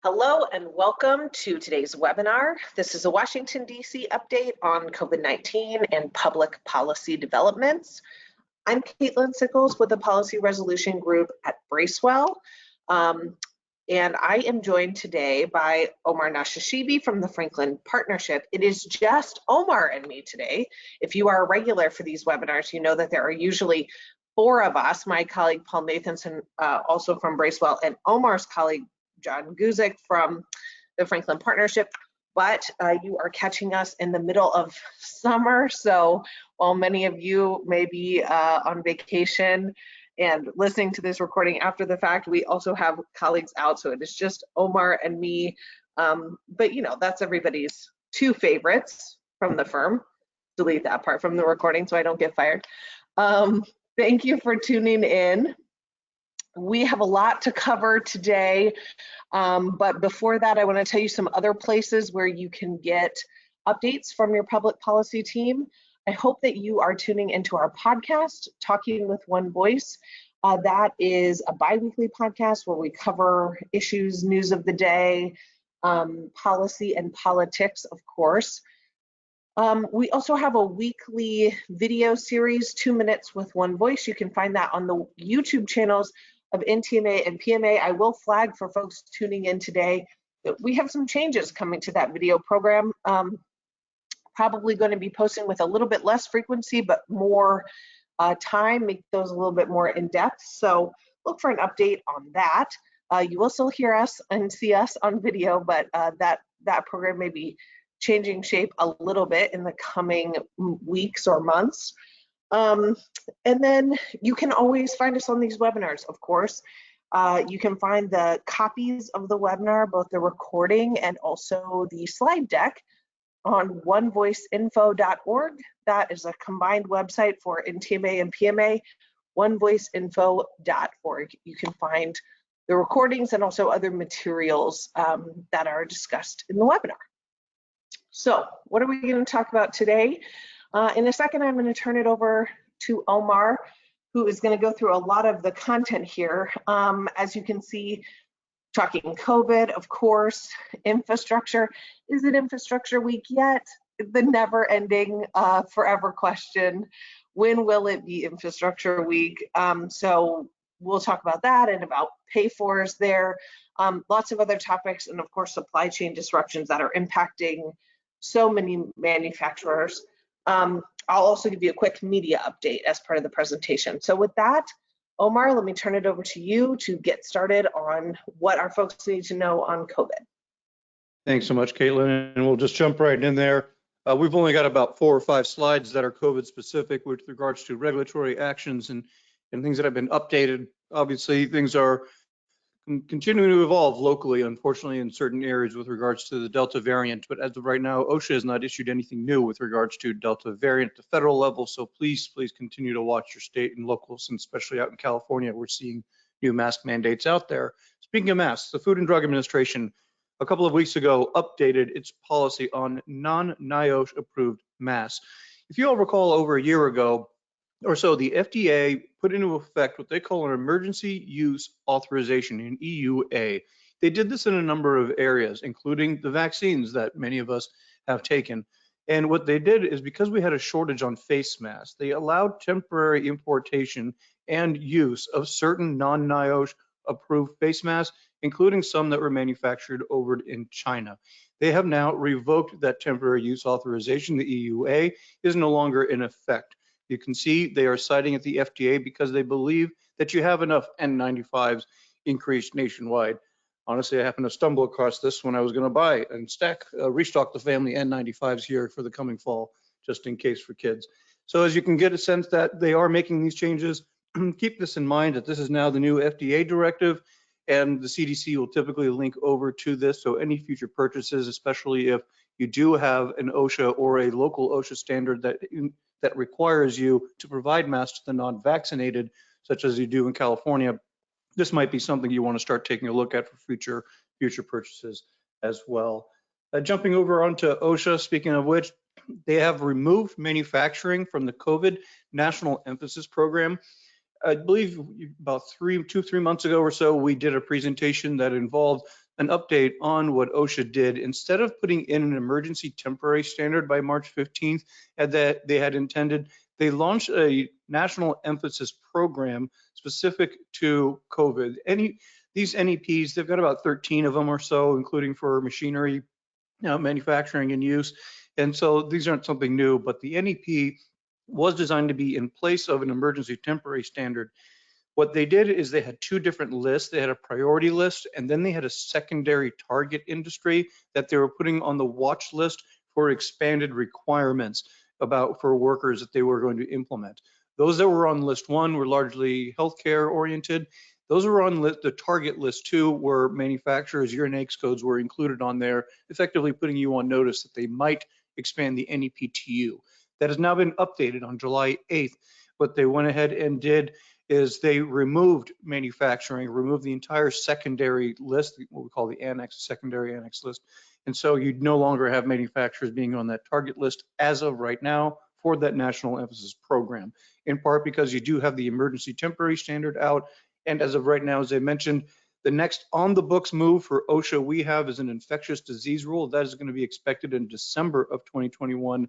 Hello and welcome to today's webinar. This is a Washington, D.C. update on COVID-19 and public policy developments. I'm Caitlin Sickles with the Policy Resolution Group at Bracewell. And I am joined today by Omar Nashashibi from the Franklin Partnership. It is just Omar and me today. If you are a regular for these webinars, you know that there are usually four of us, my colleague Paul Nathanson, also from Bracewell, and Omar's colleague John Guzik from the Franklin Partnership, but you are catching us in the middle of summer. So while many of you may be on vacation and listening to this recording after the fact, we also have colleagues out. So it is just Omar and me. But you know, that's everybody's two favorites from the firm. Delete that part from the recording so I don't get fired. Thank you for tuning in. We have a lot to cover today, but before that, I want to tell you some other places where you can get updates from your public policy team. I hope that you are tuning into our podcast, Talking with One Voice. That is a bi-weekly podcast where we cover issues, news of the day, policy and politics, of course. We also have a weekly video series, 2 Minutes with One Voice. You can find that on the YouTube channels of NTMA and PMA. I will flag for folks tuning in today that we have some changes coming to that video program. Probably going to be posting with a little bit less frequency, but more time, make those a little bit more in depth. So look for an update on that. You will still hear us and see us on video, but that program may be changing shape a little bit in the coming weeks or months. And then you can always find us on these webinars, of course. You can find the copies of the webinar, both the recording and also the slide deck, on onevoiceinfo.org. That is a combined website for NTMA and PMA, onevoiceinfo.org. You can find the recordings and also other materials that are discussed in the webinar. So what are we going to talk about today? In a second, I'm going to turn it over to Omar, who is going to go through a lot of the content here. As you can see, talking COVID, of course, infrastructure. Is it infrastructure week yet? The never-ending, forever question. When will it be infrastructure week? So we'll talk about that and about payfors there. Lots of other topics, and of course, supply chain disruptions that are impacting so many manufacturers. I'll also give you a quick media update as part of the presentation. So with that, Omar, let me turn it over to you to get started on what our folks need to know on COVID. Thanks so much, Caitlin, and we'll just jump right in there. We've only got about 4 or 5 slides that are COVID specific with regards to regulatory actions and things that have been updated. Obviously, things are continuing to evolve locally, unfortunately, in certain areas with regards to the Delta variant. But as of right now, OSHA has not issued anything new with regards to Delta variant at the federal level. So please continue to watch your state and locals, and especially out in California, we're seeing new mask mandates out there. Speaking of masks, the Food and Drug Administration a couple of weeks ago updated its policy on non-NIOSH approved masks. If you all recall, over a year ago or so, the FDA put into effect what they call an emergency use authorization, an EUA. They did this in a number of areas, including the vaccines that many of us have taken. And what they did is, because we had a shortage on face masks, they allowed temporary importation and use of certain non-NIOSH approved face masks, including some that were manufactured over in China. They have now revoked that temporary use authorization. The EUA is no longer in effect. You can see they are citing at the FDA because they believe that you have enough N95s increased nationwide. Honestly, I happened to stumble across this when I was going to buy and restock the family N95s here for the coming fall, just in case for kids. So as you can get a sense that they are making these changes, keep this in mind that this is now the new FDA directive, and the CDC will typically link over to this. So any future purchases, especially if you do have an OSHA or a local OSHA standard that requires you to provide masks to the non-vaccinated, such as you do in California, this might be something you want to start taking a look at for future purchases as well. Jumping over onto OSHA, speaking of which, they have removed manufacturing from the COVID National Emphasis Program. I believe about 3 months ago or so, we did a presentation that involved an update on what OSHA did. Instead of putting in an emergency temporary standard by March 15th, that they had intended, they launched a national emphasis program specific to COVID. These NEPs, they've got about 13 of them or so, including for machinery, manufacturing and use. And so these aren't something new, but the NEP was designed to be in place of an emergency temporary standard. What they did is they had two different lists. They had a priority list, and then they had a secondary target industry that they were putting on the watch list for expanded requirements for workers that they were going to implement. Those that were on list one were largely healthcare oriented. Those were on the target list two, where manufacturers, your NAICS codes were included on there, effectively putting you on notice that they might expand the NEP to you. That has now been updated on July 8th. What they went ahead and did is they removed manufacturing, removed the entire secondary list, what we call the secondary annex list. And so you'd no longer have manufacturers being on that target list as of right now for that national emphasis program, in part because you do have the emergency temporary standard out. And as of right now, as I mentioned, the next on the books move for OSHA we have is an infectious disease rule. That is going to be expected in December of 2021.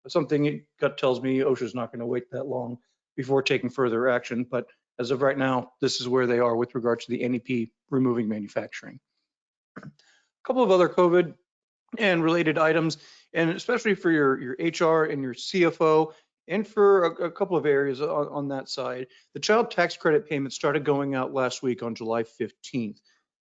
Something gut tells me OSHA is not going to wait that long before taking further action. But as of right now, this is where they are with regard to the NEP removing manufacturing. A couple of other COVID and related items, and especially for your HR and your CFO, and for a couple of areas on that side. The child tax credit payments started going out last week on July 15th.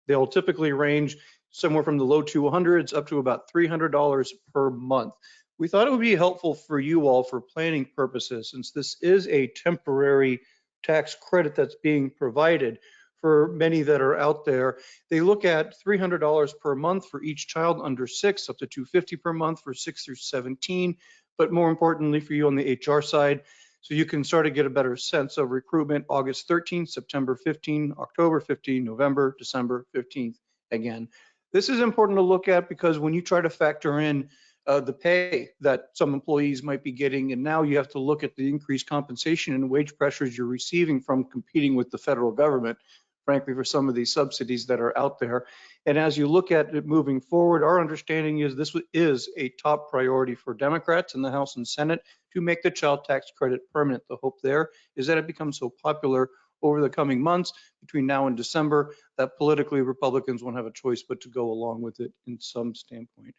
They'll typically range somewhere from the low 200s up to about $300 per month. We thought it would be helpful for you all for planning purposes, since this is a temporary tax credit that's being provided for many that are out there. They look at $300 per month for each child under 6, up to $250 per month for 6 through 17, but more importantly for you on the HR side, so you can start to get a better sense of recruitment. August 13th, September 15, October 15, November, December 15th again. This is important to look at because when you try to factor in the pay that some employees might be getting, and now you have to look at the increased compensation and wage pressures you're receiving from competing with the federal government, frankly, for some of these subsidies that are out there. And as you look at it moving forward, our understanding is this is a top priority for Democrats in the House and Senate to make the child tax credit permanent. The hope there is that it becomes so popular over the coming months between now and December that politically Republicans won't have a choice but to go along with it in some standpoint.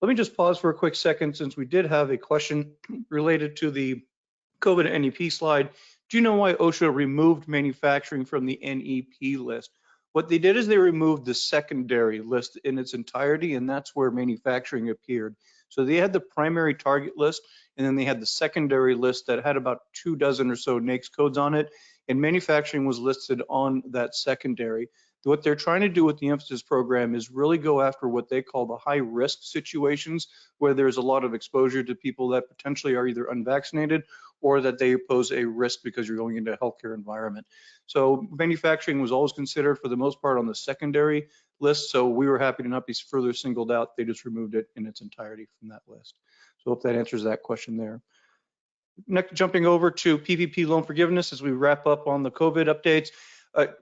Let me just pause for a quick second, since we did have a question related to the COVID NEP slide. Do you know why OSHA removed manufacturing from the NEP list? What they did is they removed the secondary list in its entirety, and that's where manufacturing appeared. So they had the primary target list, and then they had the secondary list that had about 24 or so NAICS codes on it, and manufacturing was listed on that secondary. What they're trying to do with the emphasis program is really go after what they call the high risk situations, where there's a lot of exposure to people that potentially are either unvaccinated or that they pose a risk because you're going into a healthcare environment. So manufacturing was always considered for the most part on the secondary list. So we were happy to not be further singled out. They just removed it in its entirety from that list. So I hope that answers that question there. Next, jumping over to PPP loan forgiveness as we wrap up on the COVID updates.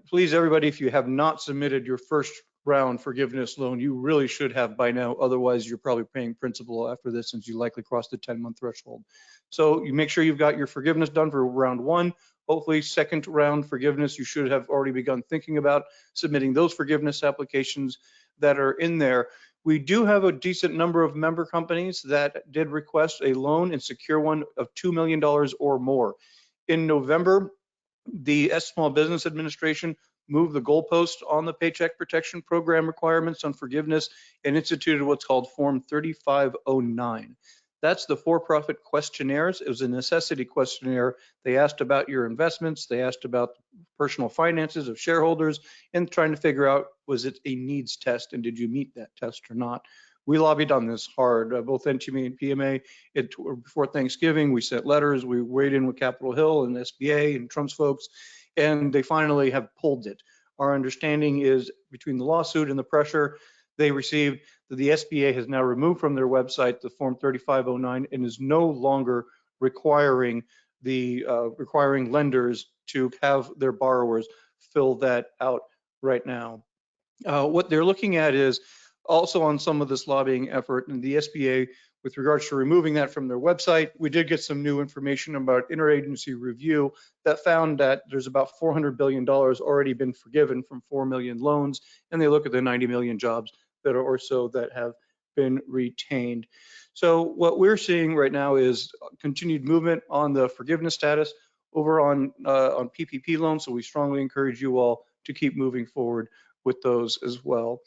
Please, everybody, if you have not submitted your first round forgiveness loan, you really should have by now. Otherwise, you're probably paying principal after this, since you likely crossed the 10-month threshold. So you make sure you've got your forgiveness done for round one. Hopefully, second round forgiveness, you should have already begun thinking about submitting those forgiveness applications that are in there. We do have a decent number of member companies that did request a loan and secure one of $2 million or more. In November, the Small Business Administration moved the goalpost on the Paycheck Protection Program requirements on forgiveness and instituted what's called Form 3509. That's the for-profit questionnaires. It was a necessity questionnaire. They asked about your investments. They asked about personal finances of shareholders and trying to figure out, was it a needs test and did you meet that test or not? We lobbied on this hard, both NTMA and PMA. Before Thanksgiving, we sent letters. We weighed in with Capitol Hill and SBA and Trump's folks, and they finally have pulled it. Our understanding is between the lawsuit and the pressure they received, that the SBA has now removed from their website the Form 3509 and is no longer requiring lenders to have their borrowers fill that out right now. What they're looking at is also on some of this lobbying effort, and the SBA, with regards to removing that from their website, we did get some new information about interagency review that found that there's about $400 billion already been forgiven from 4 million loans, and they look at the 90 million jobs that are or so that have been retained. So what we're seeing right now is continued movement on the forgiveness status over on PPP loans. So we strongly encourage you all to keep moving forward with those as well.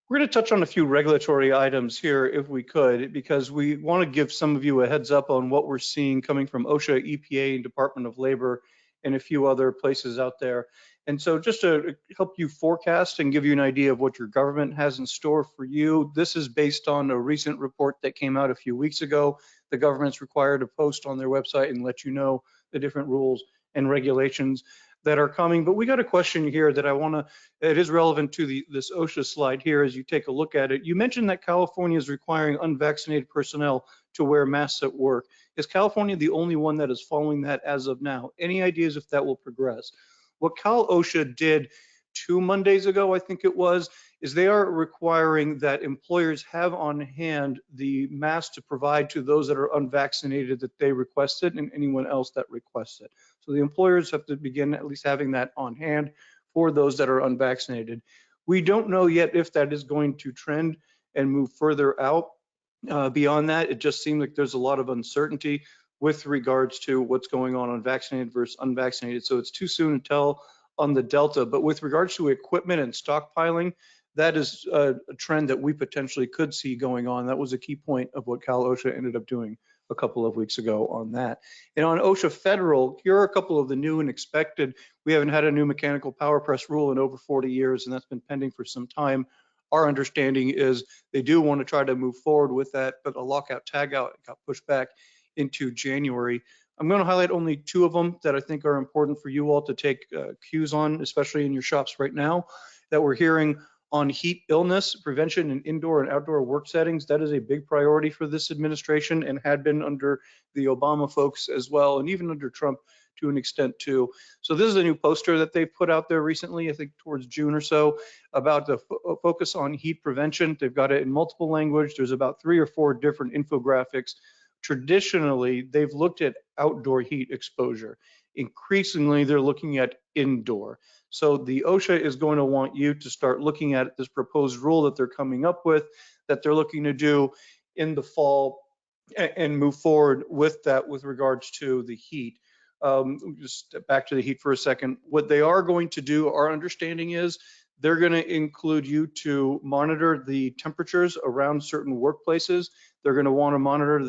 We're going to touch on a few regulatory items here if we could, because we want to give some of you a heads up on what we're seeing coming from OSHA, EPA, and Department of Labor, and a few other places out there. And so just to help you forecast and give you an idea of what your government has in store for you, this is based on a recent report that came out a few weeks ago. The government's required to post on their website and let you know the different rules and regulations that are coming. But we got a question here that I want to, it is relevant to this OSHA slide here as you take a look at it. You mentioned that California is requiring unvaccinated personnel to wear masks at work. Is California the only one that is following that as of now? Any ideas if that will progress? What Cal OSHA did 2 Mondays ago, I think it was, is they are requiring that employers have on hand the mask to provide to those that are unvaccinated that they requested and anyone else that requests it. So the employers have to begin at least having that on hand for those that are unvaccinated. We don't know yet if that is going to trend and move further out. Beyond that, it just seems like there's a lot of uncertainty with regards to what's going on vaccinated versus unvaccinated. So it's too soon to tell on the Delta, but with regards to equipment and stockpiling, that is a trend that we potentially could see going on. That was a key point of what Cal OSHA ended up doing a couple of weeks ago on that. And on OSHA Federal, here are a couple of the new and expected. We haven't had a new mechanical power press rule in over 40 years, and that's been pending for some time. Our understanding is they do want to try to move forward with that, but a lockout tagout got pushed back into January. I'm going to highlight only 2 of them that I think are important for you all to take cues on, especially in your shops right now, that we're hearing on heat illness prevention in indoor and outdoor work settings. That is a big priority for this administration and had been under the Obama folks as well, and even under Trump to an extent too. So this is a new poster that they put out there recently, I think towards June or so, about the focus on heat prevention. They've got it in multiple language. There's about 3 or 4 different infographics. Traditionally, they've looked at outdoor heat exposure. Increasingly, they're looking at indoor. So the OSHA is going to want you to start looking at this proposed rule that they're coming up with, that they're looking to do in the fall, and move forward with that with regards to the heat. Just step back to the heat for a second. What they are going to do, our understanding is, they're going to include you to monitor the temperatures around certain workplaces. They're going to want to monitor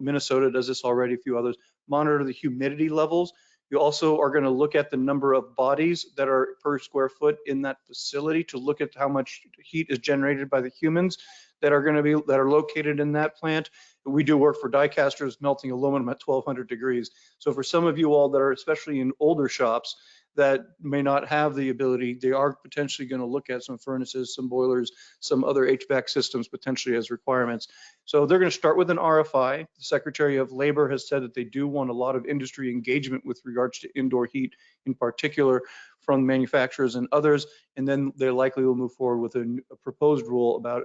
Minnesota does this already, a few others, monitor the humidity levels. You also are going to look at the number of bodies that are per square foot in that facility to look at how much heat is generated by the humans that are located in that plant. We do work for die casters melting aluminum at 1200 degrees. So for some of you all that are especially in older shops that may not have the ability, they are potentially going to look at some furnaces, some boilers, some other HVAC systems potentially as requirements. So they're going to start with an RFI. The Secretary of Labor has said that they do want a lot of industry engagement with regards to indoor heat in particular from manufacturers and others, and then they likely will move forward with a proposed rule about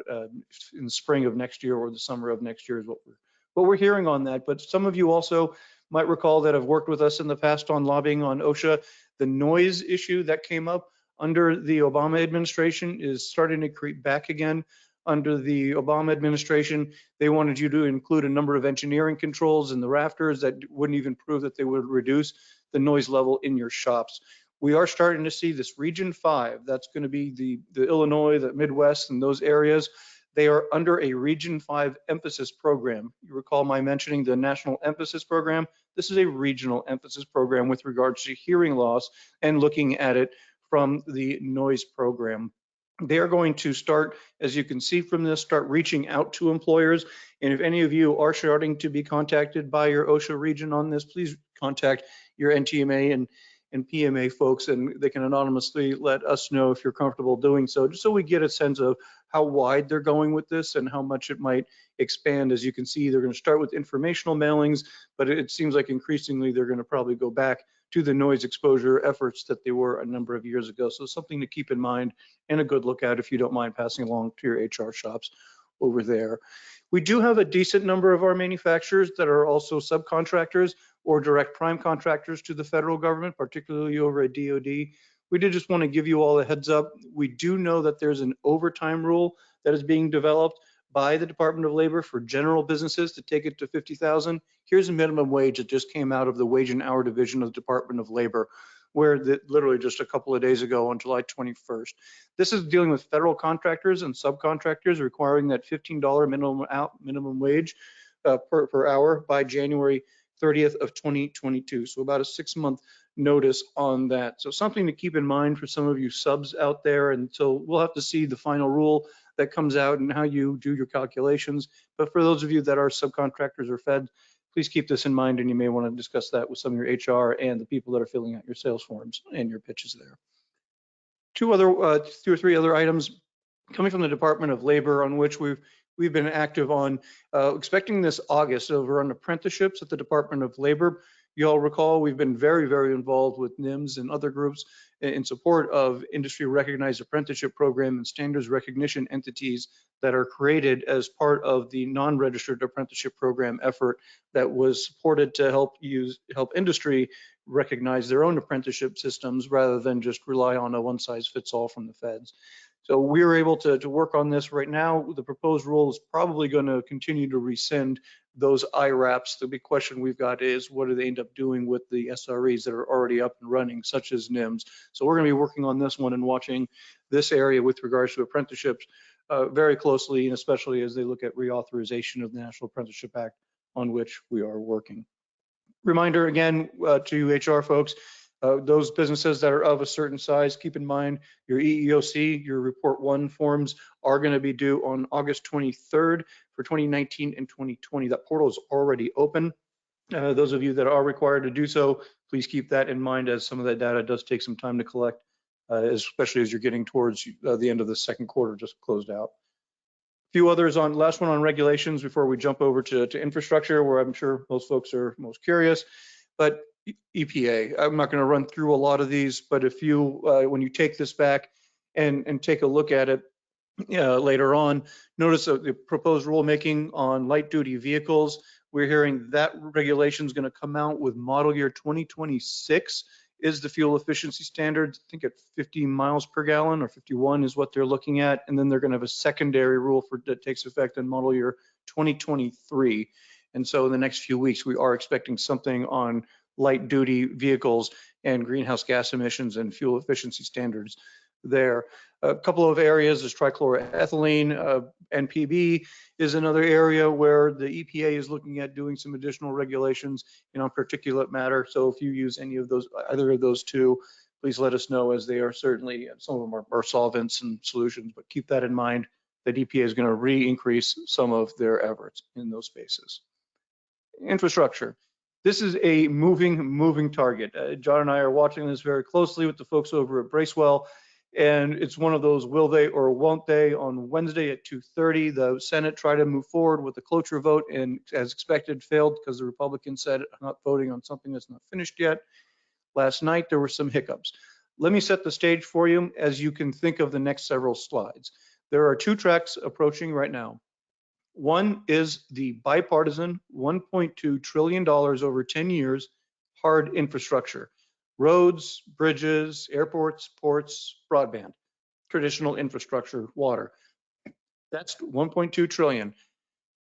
in the spring of next year or the summer of next year is what we're hearing on that. But some of you also might recall that have worked with us in the past on lobbying on OSHA. The noise issue that came up under the Obama administration is starting to creep back again. Under the Obama administration, they wanted you to include a number of engineering controls in the rafters that wouldn't even prove that they would reduce the noise level in your shops. We are starting to see this Region 5, that's going to be the Illinois, the Midwest, and those areas. They are under a Region 5 emphasis program. You recall my mentioning the National Emphasis Program. This is a regional emphasis program with regards to hearing loss and looking at it from the noise program. They are going to start, as you can see from this, start reaching out to employers. And if any of you are starting to be contacted by your OSHA region on this, please contact your NTMA and PMA folks, and they can anonymously let us know if you're comfortable doing so, just so we get a sense of how wide they're going with this and how much it might expand. As you can see, they're going to start with informational mailings, but it seems like increasingly they're going to probably go back to the noise exposure efforts that they were a number of years ago. So something to keep in mind and a good look at if you don't mind passing along to your HR shops over there. We do have a decent number of our manufacturers that are also subcontractors or direct prime contractors to the federal government, particularly over at DoD. We did just want to give you all a heads up. We do know that there's an overtime rule that is being developed by the Department of Labor for general businesses to take it to 50,000. Here's a minimum wage that just came out of the Wage and Hour Division of the Department of Labor, where literally just a couple of days ago on July 21st. This is dealing with federal contractors and subcontractors requiring that $15 minimum wage per hour by January 30th of 2022. So about a 6-month notice on that. So something to keep in mind for some of you subs out there. And so we'll have to see the final rule that comes out and how you do your calculations. But for those of you that are subcontractors or fed, please keep this in mind, and you may want to discuss that with some of your HR and the people that are filling out your sales forms and your pitches there. Two or three other items coming from the Department of Labor on which we've been active on, expecting this August over on apprenticeships at the Department of Labor. You all recall we've been very, very involved with NIMS and other groups in support of industry recognized apprenticeship program and standards recognition entities that are created as part of the non-registered apprenticeship program effort that was supported to help industry recognize their own apprenticeship systems rather than just rely on a one-size-fits-all from the feds. So we were able to work on this right now. The proposed rule is probably going to continue to rescind those IRAPs. The big question we've got is what do they end up doing with the SREs that are already up and running, such as NIMS. So we're going to be working on this one and watching this area with regards to apprenticeships very closely, and especially as they look at reauthorization of the National Apprenticeship Act, on which we are working. Reminder again to HR folks, those businesses that are of a certain size, keep in mind your EEOC, your Report 1 forms are going to be due on August 23rd for 2019 and 2020. That portal is already open. Those of you that are required to do so, please keep that in mind, as some of that data does take some time to collect, especially as you're getting towards the end of the second quarter just closed out. A few others on, last one on regulations before we jump over to infrastructure, where I'm sure most folks are most curious. But EPA, I'm not going to run through a lot of these, but if you, when you take this back and take a look at it later on, notice the proposed rulemaking on light duty vehicles. We're hearing that regulation is going to come out with model year 2026 is the fuel efficiency standard. I think at 50 miles per gallon or 51 is what they're looking at. And then they're going to have a secondary rule that takes effect in model year 2023. And so in the next few weeks, we are expecting something on light duty vehicles and greenhouse gas emissions and fuel efficiency standards there. A couple of areas is trichloroethylene, NPB is another area where the EPA is looking at doing some additional regulations on particulate matter. So if you use any of those, either of those two, please let us know, as they are certainly, some of them are solvents and solutions, but keep that in mind that EPA is going to re-increase some of their efforts in those spaces. Infrastructure. This is a moving target. John and I are watching this very closely with the folks over at Bracewell, and it's one of those will they or won't they. On Wednesday at 2:30, the Senate tried to move forward with the cloture vote and, as expected, failed because the Republicans said, I'm not voting on something that's not finished yet. Last night, there were some hiccups. Let me set the stage for you as you can think of the next several slides. There are two tracks approaching right now. One is the bipartisan $1.2 trillion over 10 years hard infrastructure, roads, bridges, airports, ports, broadband, traditional infrastructure, water. That's 1.2 trillion.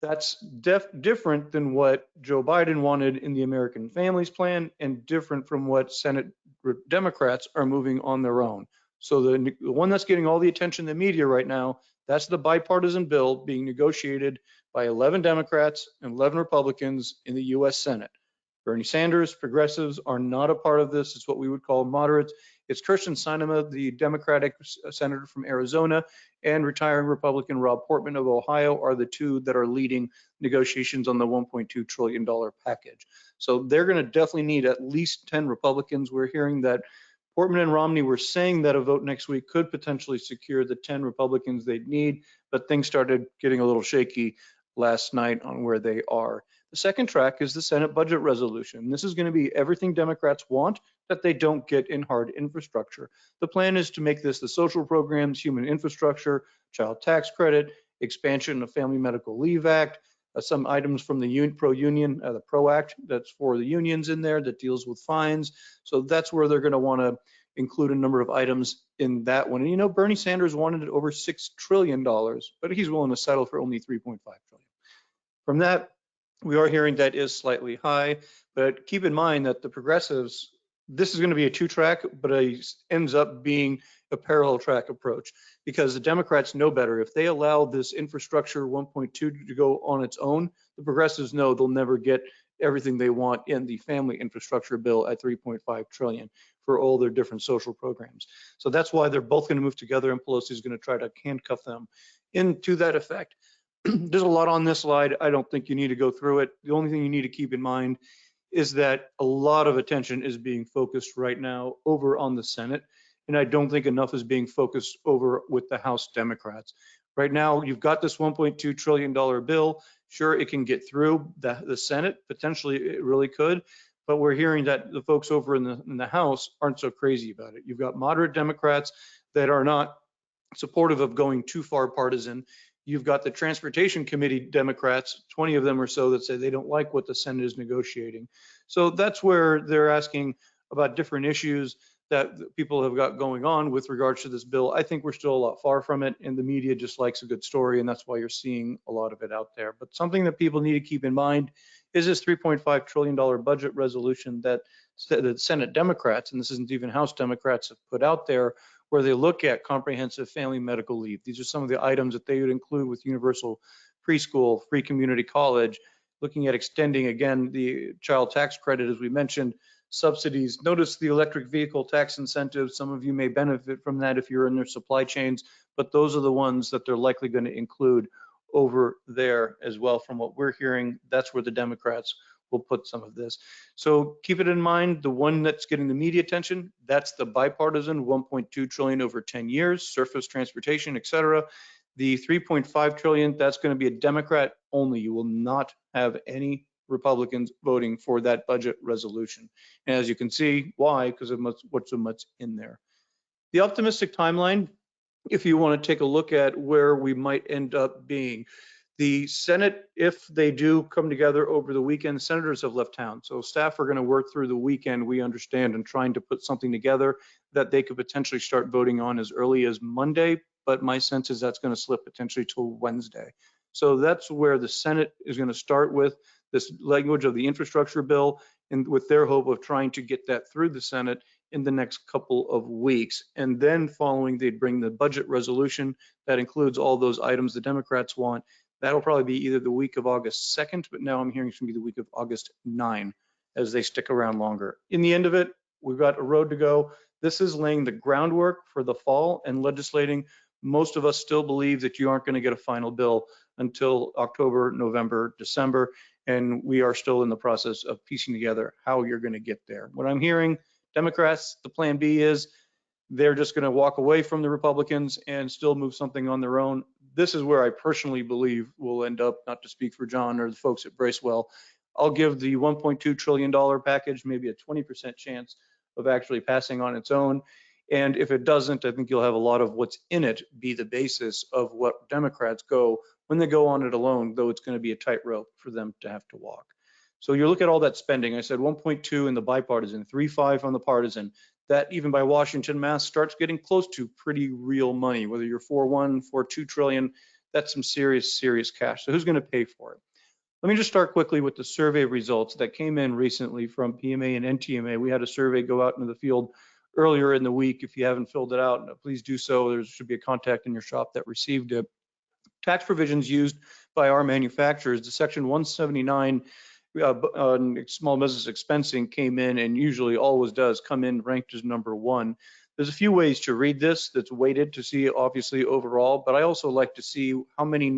That's different than what Joe Biden wanted in the American Families Plan, and different from what Senate Democrats are moving on their own. So the one that's getting all the attention in the media right now, that's the bipartisan bill being negotiated by 11 Democrats and 11 Republicans in the US Senate. Bernie Sanders, progressives are not a part of this. It's what we would call moderates. It's Kirsten Sinema, the Democratic senator from Arizona, and retiring Republican Rob Portman of Ohio are the two that are leading negotiations on the $1.2 trillion package. So they're going to definitely need at least 10 Republicans. We're hearing that Portman and Romney were saying that a vote next week could potentially secure the 10 Republicans they'd need, but things started getting a little shaky last night on where they are. The second track is the Senate budget resolution. This is going to be everything Democrats want that they don't get in hard infrastructure. The plan is to make this the social programs, human infrastructure, child tax credit, expansion of Family Medical Leave Act, some items from the pro-union, the PRO Act that's for the unions in there that deals with fines. So that's where they're going to want to include a number of items in that one. And you know, Bernie Sanders wanted over $6 trillion, but he's willing to settle for only 3.5 trillion. From that, we are hearing that is slightly high, but keep in mind that the progressives, this is going to be a two-track, but it ends up being a parallel track approach because the Democrats know better. If they allow this infrastructure 1.2 to go on its own, the progressives know they'll never get everything they want in the family infrastructure bill at 3.5 trillion for all their different social programs. So that's why they're both going to move together, and Pelosi is going to try to handcuff them into that effect. There's a lot on this slide. I don't think you need to go through it. The only thing you need to keep in mind is that a lot of attention is being focused right now over on the Senate, and I don't think enough is being focused over with the House Democrats. Right now, you've got this $1.2 trillion bill. Sure, it can get through the Senate. Potentially, it really could. But we're hearing that the folks over in the House aren't so crazy about it. You've got moderate Democrats that are not supportive of going too far partisan. You've got the Transportation Committee Democrats, 20 of them or so, that say they don't like what the Senate is negotiating. So that's where they're asking about different issues that people have got going on with regards to this bill. I think we're still a lot far from it, and the media just likes a good story, and that's why you're seeing a lot of it out there. But something that people need to keep in mind is this $3.5 trillion budget resolution that the Senate Democrats, and this isn't even House Democrats, have put out there, where they look at comprehensive family medical leave. These are some of the items that they would include with universal preschool, free community college, looking at extending, again, the child tax credit, as we mentioned, subsidies. Notice the electric vehicle tax incentives. Some of you may benefit from that if you're in their supply chains, but those are the ones that they're likely going to include over there as well. From what we're hearing, that's where the Democrats will put some of this. So keep it in mind, the one that's getting the media attention, that's the bipartisan 1.2 trillion over 10 years, surface transportation, et cetera. The 3.5 trillion, that's going to be a Democrat only. You will not have any Republicans voting for that budget resolution. And as you can see, why? Because of what's so much in there. The optimistic timeline, if you want to take a look at where we might end up being, the Senate, if they do come together over the weekend, senators have left town. So staff are going to work through the weekend, we understand, and trying to put something together that they could potentially start voting on as early as Monday. But my sense is that's going to slip potentially till Wednesday. So that's where the Senate is going to start with this language of the infrastructure bill, and with their hope of trying to get that through the Senate in the next couple of weeks. And then following, they'd bring the budget resolution that includes all those items the Democrats want. That'll probably be either the week of August 2nd, but now I'm hearing it's going to be the week of August 9 as they stick around longer. In the end of it, we've got a road to go. This is laying the groundwork for the fall and legislating. Most of us still believe that you aren't going to get a final bill until October, November, December, and we are still in the process of piecing together how you're going to get there. What I'm hearing, Democrats, the plan B is they're just going to walk away from the Republicans and still move something on their own. This is where I personally believe we'll end up, not to speak for John or the folks at Bracewell. I'll give the $1.2 trillion package maybe a 20% chance of actually passing on its own. And if it doesn't, I think you'll have a lot of what's in it be the basis of what Democrats go when they go on it alone, though it's going to be a tightrope for them to have to walk. So you look at all that spending. I said 1.2 in the bipartisan, 3.5 on the partisan. That even by Washington math starts getting close to pretty real money, whether you're 4.1, 4.2 trillion, that's some serious, serious cash. So who's going to pay for it? Let me just start quickly with the survey results that came in recently from PMA and NTMA. We had a survey go out into the field earlier in the week. If you haven't filled it out, please do so. There should be a contact in your shop that received it. Tax provisions used by our manufacturers, the Section 179 on small business expensing came in, and usually always does come in ranked as number 1. There's a few ways to read this that's weighted to see obviously overall, but I also like to see how many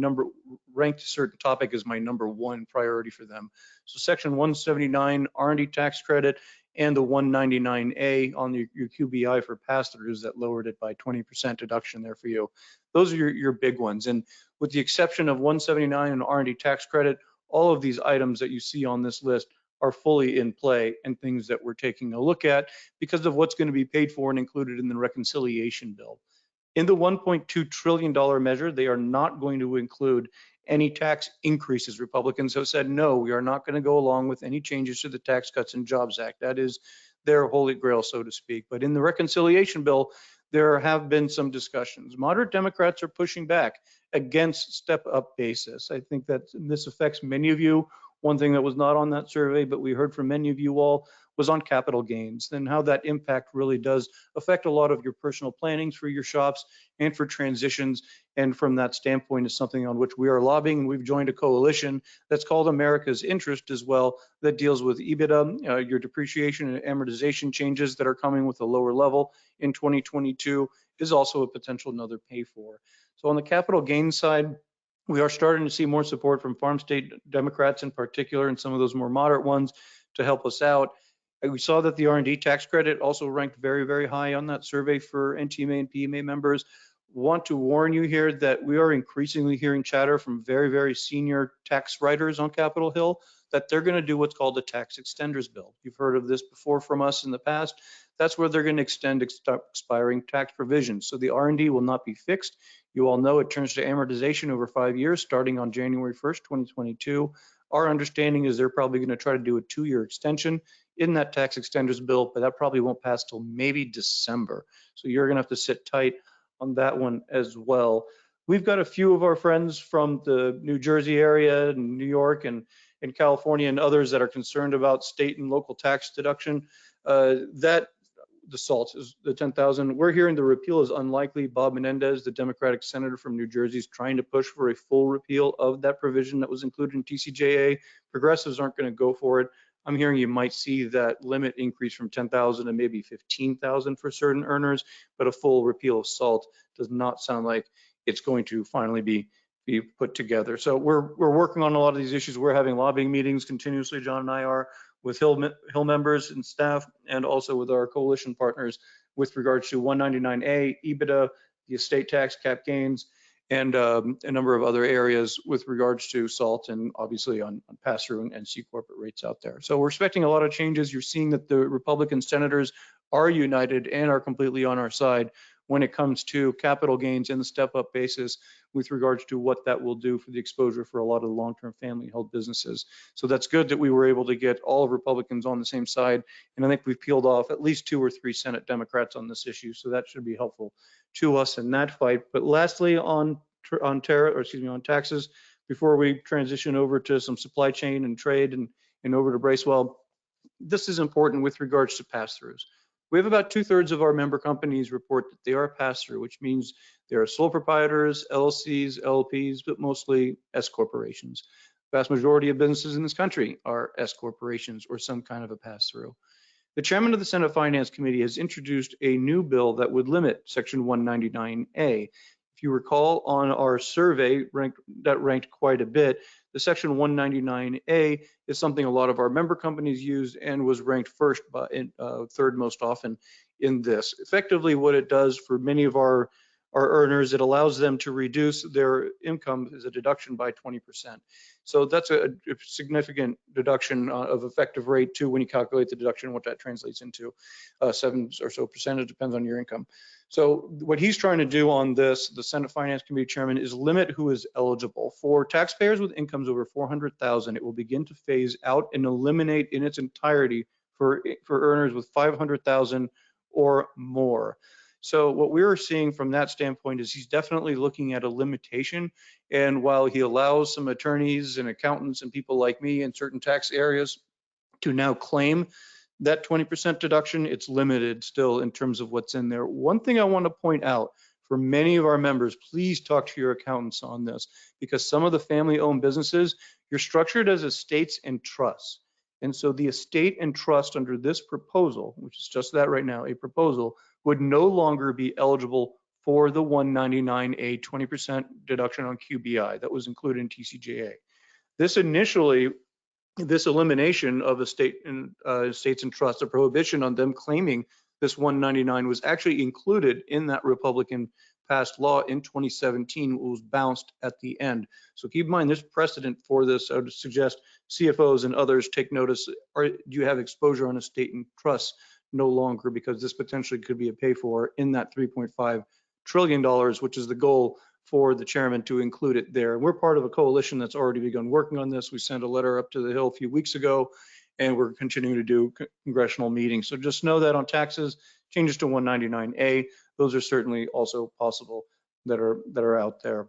ranked a certain topic is my number 1 priority for them. So Section 179 R&D tax credit and the 199A on your QBI for pass-throughs that lowered it by 20% deduction there for you. Those are your big ones. And with the exception of 179 and R&D tax credit, all of these items that you see on this list are fully in play and things that we're taking a look at because of what's going to be paid for and included in the reconciliation bill. In the $1.2 trillion measure, they are not going to include any tax increases. Republicans have said, no, we are not going to go along with any changes to the Tax Cuts and Jobs Act. That is their holy grail, so to speak. But in the reconciliation bill, there have been some discussions. Moderate Democrats are pushing back against step-up basis. I think that this affects many of you. One thing that was not on that survey, but we heard from many of you all, was on capital gains and how that impact really does affect a lot of your personal plannings for your shops and for transitions. And from that standpoint is something on which we are lobbying, and we've joined a coalition that's called America's Interest as well, that deals with EBITDA, your depreciation and amortization changes that are coming with a lower level in 2022 is also a potential another pay for. So on the capital gains side, we are starting to see more support from farm state Democrats in particular, and some of those more moderate ones to help us out. We saw that the R&D tax credit also ranked very, very high on that survey for NTMA and PMA members. Want to warn you here that we are increasingly hearing chatter from very, very senior tax writers on Capitol Hill that they're going to do what's called a tax extenders bill. You've heard of this before from us in the past. That's where they're going to extend expiring tax provisions. So the R&D will not be fixed. You all know it turns to amortization over 5 years, starting on January 1st, 2022. Our understanding is they're probably going to try to do a 2-year extension in that tax extenders bill, but that probably won't pass till maybe December. So you're going to have to sit tight on that one as well. We've got a few of our friends from the New Jersey area and New York and California and others that are concerned about state and local tax deduction. The SALT is the 10,000. We're hearing the repeal is unlikely. Bob Menendez, the Democratic senator from New Jersey, is trying to push for a full repeal of that provision that was included in TCJA. Progressives aren't going to go for it. I'm hearing you might see that limit increase from 10,000 to maybe 15,000 for certain earners, but a full repeal of SALT does not sound like it's going to finally be put together. So we're working on a lot of these issues. We're having lobbying meetings continuously, John and I are, with Hill members and staff, and also with our coalition partners with regards to 199A, EBITDA, the estate tax, cap gains, and a number of other areas with regards to SALT and obviously on pass-through and C corporate rates out there. So we're expecting a lot of changes. You're seeing that the Republican senators are united and are completely on our side when it comes to capital gains and the step-up basis with regards to what that will do for the exposure for a lot of the long-term family-held businesses. So that's good that we were able to get all of Republicans on the same side, and I think we've peeled off at least 2 or 3 Senate Democrats on this issue, so that should be helpful to us in that fight. But lastly, on taxes, before we transition over to some supply chain and trade and over to Bracewell, this is important with regards to pass-throughs. We have about 2/3 of our member companies report that they are pass-through, which means they are sole proprietors, LLCs, LLPs, but mostly S corporations. The vast majority of businesses in this country are S corporations or some kind of a pass-through. The chairman of the Senate Finance Committee has introduced a new bill that would limit Section 199A. If you recall, on our survey that ranked quite a bit, the Section 199A is something a lot of our member companies use and was ranked first, third most often in this. Effectively, what it does for many of our earners, it allows them to reduce their income as a deduction by 20%. So that's a significant deduction of effective rate too when you calculate the deduction, what that translates into, 7 or so percent, it depends on your income. So what he's trying to do on this, the Senate Finance Committee chairman, is limit who is eligible. For taxpayers with incomes over 400,000, it will begin to phase out and eliminate in its entirety for earners with 500,000 or more. So what we're seeing from that standpoint is he's definitely looking at a limitation. And while he allows some attorneys and accountants and people like me in certain tax areas to now claim that 20% deduction, it's limited still in terms of what's in there. One thing I want to point out for many of our members, please talk to your accountants on this, because some of the family-owned businesses, you're structured as estates and trusts. And so the estate and trust under this proposal, which is just that right now, a proposal, would no longer be eligible for the 199A 20% deduction on QBI that was included in TCJA. This elimination of estates and trusts, a prohibition on them claiming this 199 was actually included in that Republican passed law in 2017 was bounced at the end. So keep in mind, there's precedent for this. I would suggest CFOs and others take notice. Or do you have exposure on estate and trust no longer, because this potentially could be a pay for in that $3.5 trillion, which is the goal for the chairman to include it there. We're part of a coalition that's already begun working on this. We sent a letter up to the Hill a few weeks ago, and we're continuing to do congressional meetings. So just know that on taxes, changes to 199A, those are certainly also possible that are out there.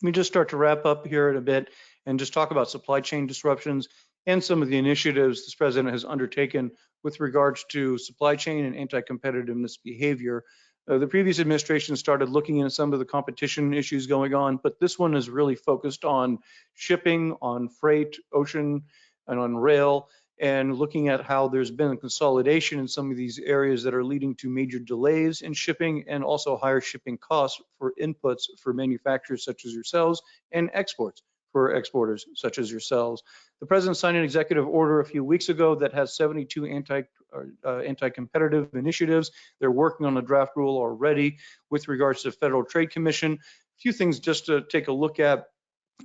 Let me just start to wrap up here in a bit and just talk about supply chain disruptions and some of the initiatives this president has undertaken with regards to supply chain and anti-competitiveness behavior. The previous administration started looking into some of the competition issues going on, but this one is really focused on shipping, on freight, ocean, and on rail, and looking at how there's been a consolidation in some of these areas that are leading to major delays in shipping and also higher shipping costs for inputs for manufacturers such as yourselves and exports for exporters such as yourselves. The president signed an executive order a few weeks ago that has 72 anti-competitive initiatives. They're working on a draft rule already with regards to the Federal Trade Commission. A few things just to take a look at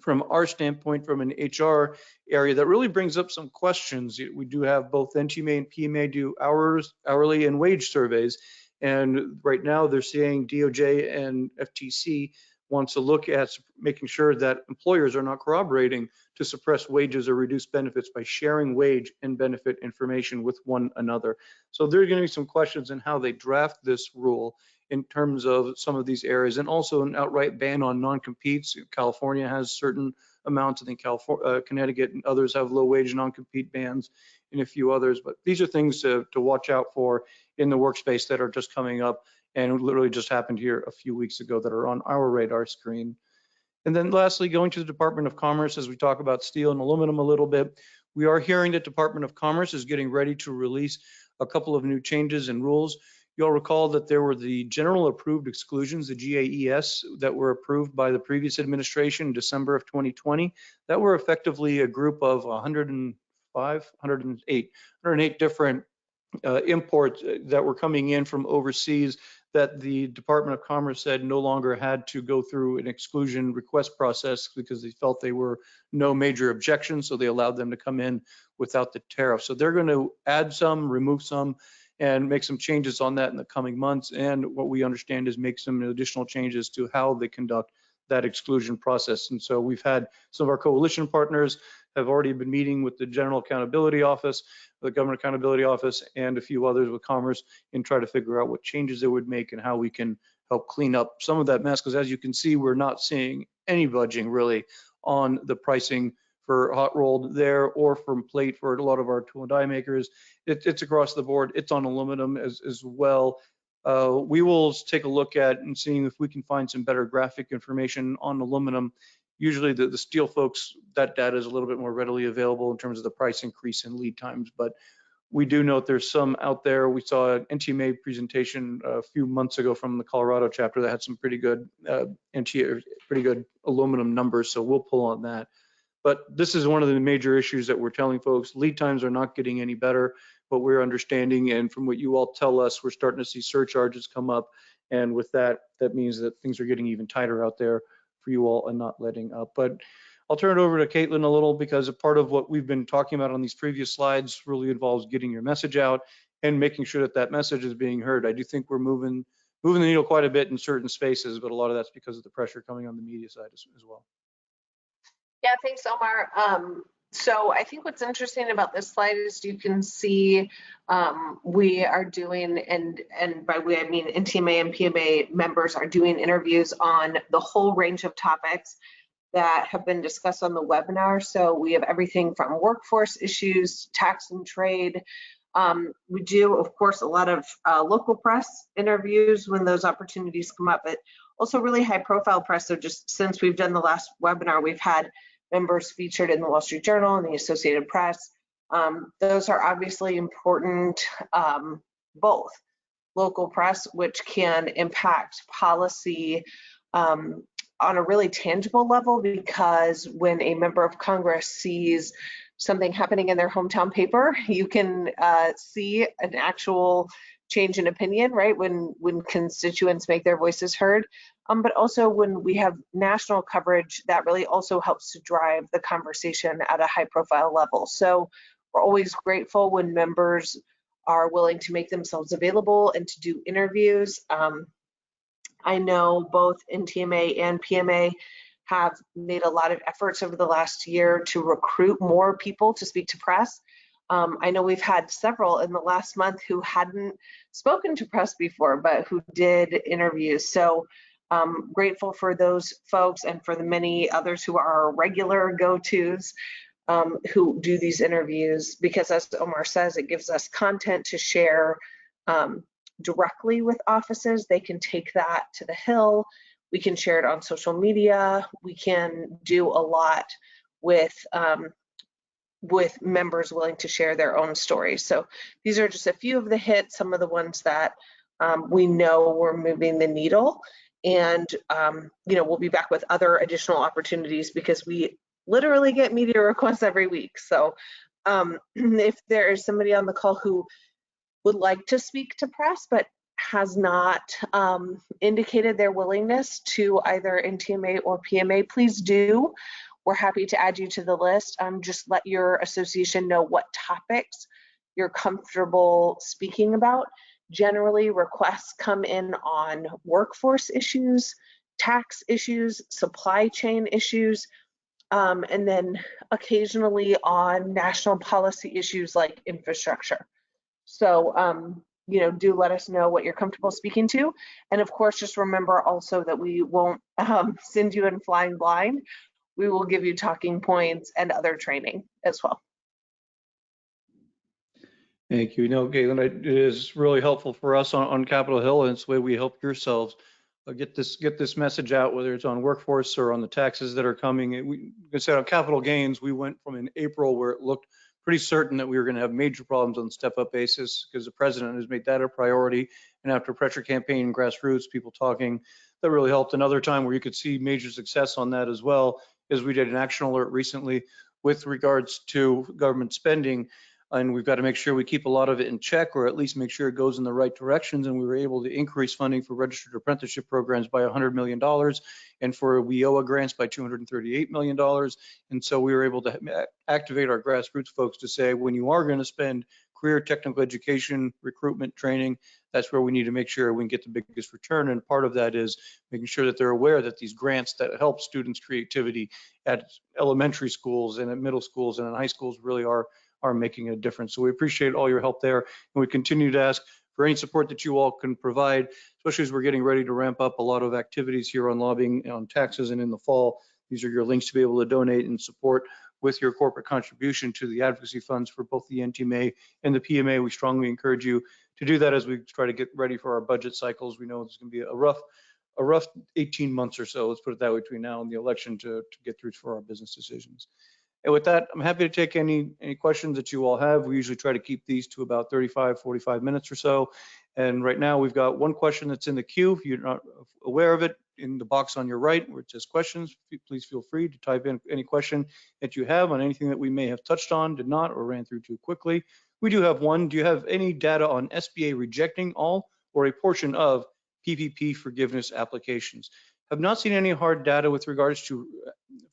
from our standpoint, from an HR area, that really brings up some questions. We do have both NTMA and PMA do hourly and wage surveys. And right now they're saying DOJ and FTC wants to look at making sure that employers are not corroborating to suppress wages or reduce benefits by sharing wage and benefit information with one another. So there are going to be some questions in how they draft this rule in terms of some of these areas, and also an outright ban on non-competes. California has certain amounts. I think Connecticut and others have low wage non-compete bans, and a few others. But these are things to watch out for in the workspace that are just coming up and literally just happened here a few weeks ago that are on our radar screen. And then lastly, going to the Department of Commerce, as we talk about steel and aluminum a little bit, we are hearing that Department of Commerce is getting ready to release a couple of new changes and rules. You'll recall that there were the general approved exclusions, the GAES, that were approved by the previous administration in December of 2020, that were effectively a group of 108 different imports that were coming in from overseas that the Department of Commerce said no longer had to go through an exclusion request process because they felt they were no major objections, so they allowed them to come in without the tariff. So they're going to add some, remove some, and make some changes on that in the coming months. And what we understand is make some additional changes to how they conduct that exclusion process. And so we've had some of our coalition partners have already been meeting with the General Accountability Office, the Government Accountability Office, and a few others with Commerce, and try to figure out what changes they would make and how we can help clean up some of that mess. Because as you can see, we're not seeing any budging really on the pricing for hot rolled there or from plate for a lot of our tool and die makers. It's across the board. It's on aluminum as well. We will take a look at and seeing if we can find some better graphic information on aluminum. Usually the steel folks, that data is a little bit more readily available in terms of the price increase and lead times, but we do note there's some out there. We saw an NTMA presentation a few months ago from the Colorado chapter that had some pretty good aluminum numbers, so we'll pull on that. But this is one of the major issues that we're telling folks. Lead times are not getting any better, but we're understanding, and from what you all tell us, we're starting to see surcharges come up. And with that, that means that things are getting even tighter out there for you all and not letting up. But I'll turn it over to Caitlin a little, because a part of what we've been talking about on these previous slides really involves getting your message out and making sure that that message is being heard. I do think we're moving the needle quite a bit in certain spaces, but a lot of that's because of the pressure coming on the media side as well. Yeah, thanks, Omar. So I think what's interesting about this slide is you can see we are doing, and by we I mean NTMA and PMA members are doing interviews on the whole range of topics that have been discussed on the webinar. So we have everything from workforce issues, tax and trade. We do, of course, a lot of local press interviews when those opportunities come up, but also really high profile press. So just since we've done the last webinar, we've had members featured in the Wall Street Journal and the Associated Press. Those are obviously important, both local press, which can impact policy on a really tangible level, because when a member of Congress sees something happening in their hometown paper, you can see an actual change in opinion, right? When constituents make their voices heard, but also when we have national coverage, that really also helps to drive the conversation at a high profile level. So we're always grateful when members are willing to make themselves available and to do interviews. I know both NTMA and PMA have made a lot of efforts over the last year to recruit more people to speak to press. I know we've had several in the last month who hadn't spoken to press before, but who did interviews. So grateful for those folks and for the many others who are our regular go-tos who do these interviews, because as Omar says, it gives us content to share directly with offices. They can take that to the Hill. We can share it on social media. We can do a lot with members willing to share their own stories. So these are just a few of the hits, some of the ones that we know we're moving the needle. And we'll be back with other additional opportunities because we literally get media requests every week. So if there is somebody on the call who would like to speak to press but has not indicated their willingness to either NTMA or PMA, please do. We're happy to add you to the list. Just let your association know what topics you're comfortable speaking about. Generally, requests come in on workforce issues, tax issues, supply chain issues, and then occasionally on national policy issues like infrastructure. So, do let us know what you're comfortable speaking to. And of course, just remember also that we won't send you in flying blind. We will give you talking points and other training as well. Thank you. Galen, it is really helpful for us on Capitol Hill, and it's the way we help yourselves get this message out, whether it's on workforce or on the taxes that are coming. We said on capital gains, we went from in April where it looked pretty certain that we were going to have major problems on the step-up basis because the president has made that a priority. And after pressure campaign, grassroots, people talking, that really helped. Another time where you could see major success on that as well is we did an action alert recently with regards to government spending. And we've got to make sure we keep a lot of it in check, or at least make sure it goes in the right directions. And we were able to increase funding for registered apprenticeship programs by $100 million and for WIOA grants by $238 million. And so we were able to activate our grassroots folks to say, when you are going to spend career technical education, recruitment, training, that's where we need to make sure we can get the biggest return. And part of that is making sure that they're aware that these grants that help students' creativity at elementary schools and at middle schools and in high schools really are making a difference. So we appreciate all your help there. And we continue to ask for any support that you all can provide, especially as we're getting ready to ramp up a lot of activities here on lobbying, on taxes, and in the fall. These are your links to be able to donate and support with your corporate contribution to the advocacy funds for both the NTMA and the PMA. We strongly encourage you to do that as we try to get ready for our budget cycles. We know it's going to be a rough 18 months or so, let's put it that way, between now and the election to get through for our business decisions. And with that, I'm happy to take any questions that you all have. We usually try to keep these to about 35, 45 minutes or so. And right now we've got one question that's in the queue. If you're not aware of it, in the box on your right where it says questions, please feel free to type in any question that you have on anything that we may have touched on, did not, or ran through too quickly. We do have one. Do you have any data on SBA rejecting all or a portion of PPP forgiveness applications? Have not seen any hard data with regards to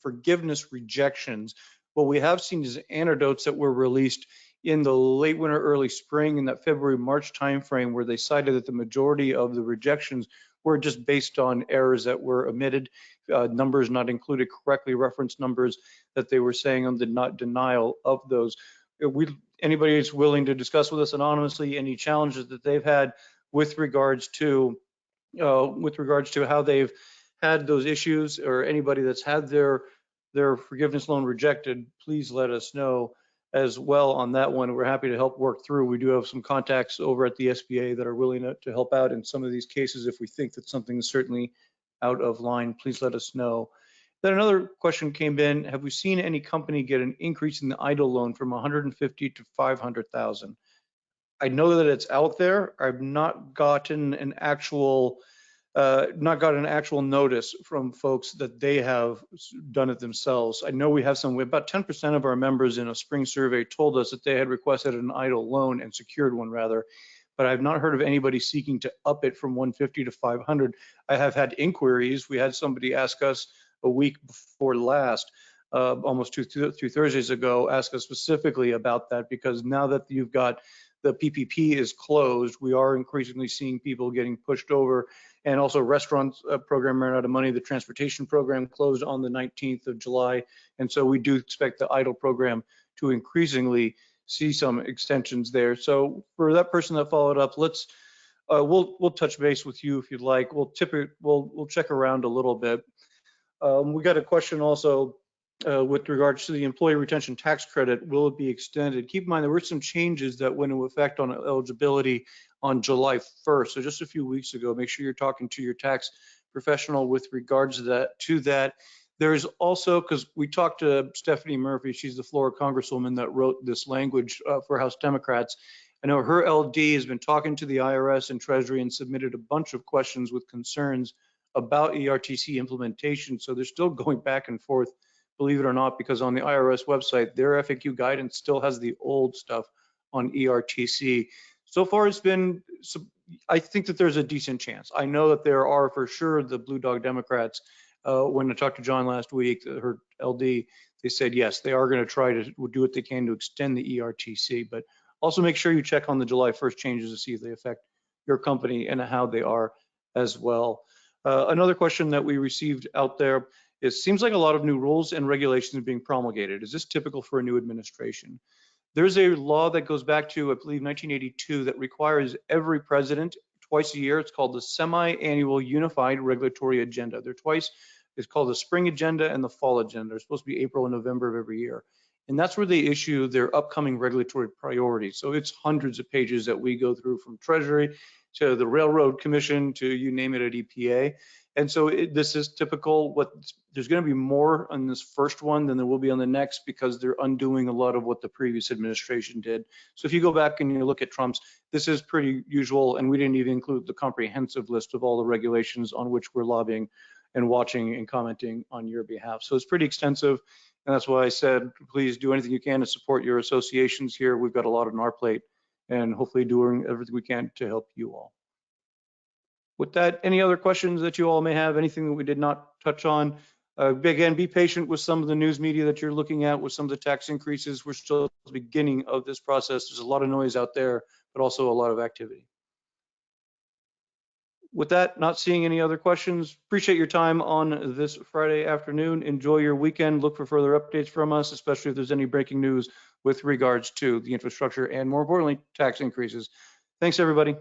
forgiveness rejections. What we have seen is anecdotes that were released in the late winter, early spring, in that February, March timeframe, where they cited that the majority of the rejections were just based on errors that were omitted, numbers not included, correctly referenced numbers that they were saying on the denial of those. Anybody is willing to discuss with us anonymously any challenges that they've had with regards to how they've had those issues, or anybody that's had their forgiveness loan rejected, please let us know as well on that one. We're happy to help work through. We do have some contacts over at the SBA that are willing to help out in some of these cases. If we think that something is certainly out of line, please let us know. Then another question came in: have we seen any company get an increase in the EIDL loan from 150 to 500,000? I know that it's out there. I've not gotten an actual notice from folks that they have done it themselves. I know we have about 10% of our members in a spring survey told us that they had requested an EIDL loan and secured one rather, but I've not heard of anybody seeking to up it from 150 to 500. I have had inquiries. We had somebody ask us a week before last, almost two Thursdays ago, ask us specifically about that, because now that you've got the PPP is closed, we are increasingly seeing people getting pushed over, and also restaurants program ran out of money. The transportation program closed on the 19th of July. And so we do expect the EIDL program to increasingly see some extensions there. So for that person that followed up, let's we'll touch base with you if you'd like. We'll check around a little bit. We got a question also with regards to the employee retention tax credit. Will it be extended? Keep in mind there were some changes that went into effect on eligibility on July 1st. So just a few weeks ago. Make sure you're talking to your tax professional with regards to that. There's also, because we talked to Stephanie Murphy, she's the Florida Congresswoman that wrote this language for House Democrats. I know her LD has been talking to the IRS and Treasury and submitted a bunch of questions with concerns about ERTC implementation. So they're still going back and forth, believe it or not, because on the IRS website, their FAQ guidance still has the old stuff on ERTC. So far, it's been, I think that there's a decent chance. I know that there are for sure the Blue Dog Democrats. When I talked to John last week, her LD, they said, yes, they are going to try to do what they can to extend the ERTC, but also make sure you check on the July 1st changes to see if they affect your company and how they are as well. Another question that we received out there is, seems like a lot of new rules and regulations are being promulgated. Is this typical for a new administration? There's a law that goes back to, I believe, 1982 that requires every president twice a year. It's called the Semi-Annual Unified Regulatory Agenda. They're twice. It's called the Spring Agenda and the Fall Agenda. They're supposed to be April and November of every year. And that's where they issue their upcoming regulatory priorities. So it's hundreds of pages that we go through, from Treasury to the Railroad Commission to you name it at EPA. And so this is typical. There's going to be more on this first one than there will be on the next, because they're undoing a lot of what the previous administration did. So if you go back and you look at Trump's, this is pretty usual, and we didn't even include the comprehensive list of all the regulations on which we're lobbying and watching and commenting on your behalf. So it's pretty extensive, and that's why I said, please do anything you can to support your associations here. We've got a lot on our plate, and hopefully doing everything we can to help you all. With that, any other questions that you all may have, anything that we did not touch on? Again, be patient with some of the news media that you're looking at with some of the tax increases. We're still at the beginning of this process. There's a lot of noise out there, but also a lot of activity. With that, not seeing any other questions, appreciate your time on this Friday afternoon. Enjoy your weekend. Look for further updates from us, especially if there's any breaking news with regards to the infrastructure and, more importantly, tax increases. Thanks, everybody.